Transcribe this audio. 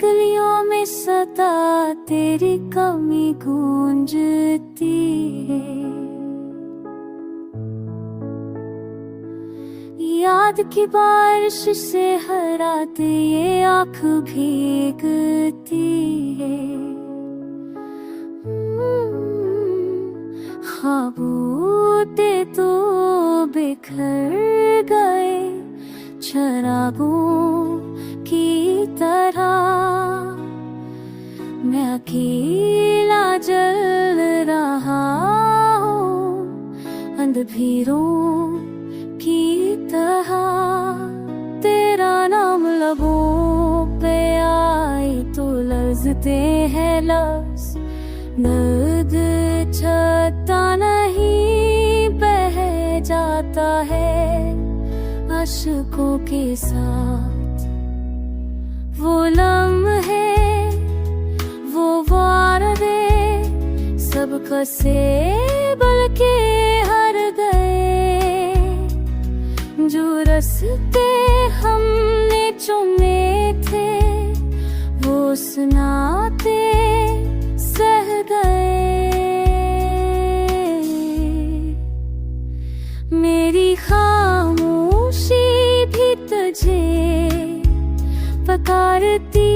गलियों में सदा तेरी कमी गूंजती है। याद की बारिश से हर रात ये आँख भीगती है। ख्वाबों तो बिखर गए चरागों की तरह, मैं अकेला जल रहा हूँ अंधेरों की तरह। तेरा नाम लबों पे आए तो लर्ज़ते हैं लफ्ज़, दर्द छता नहीं बह जाता है अश्कों के साथ। वो लम्हे वो वारे सब कसे बल्कि हर गए, जो रास्ते हमने चुने थे वो सुनाते सह गए। मेरी खामोशी भी तुझे पुकारती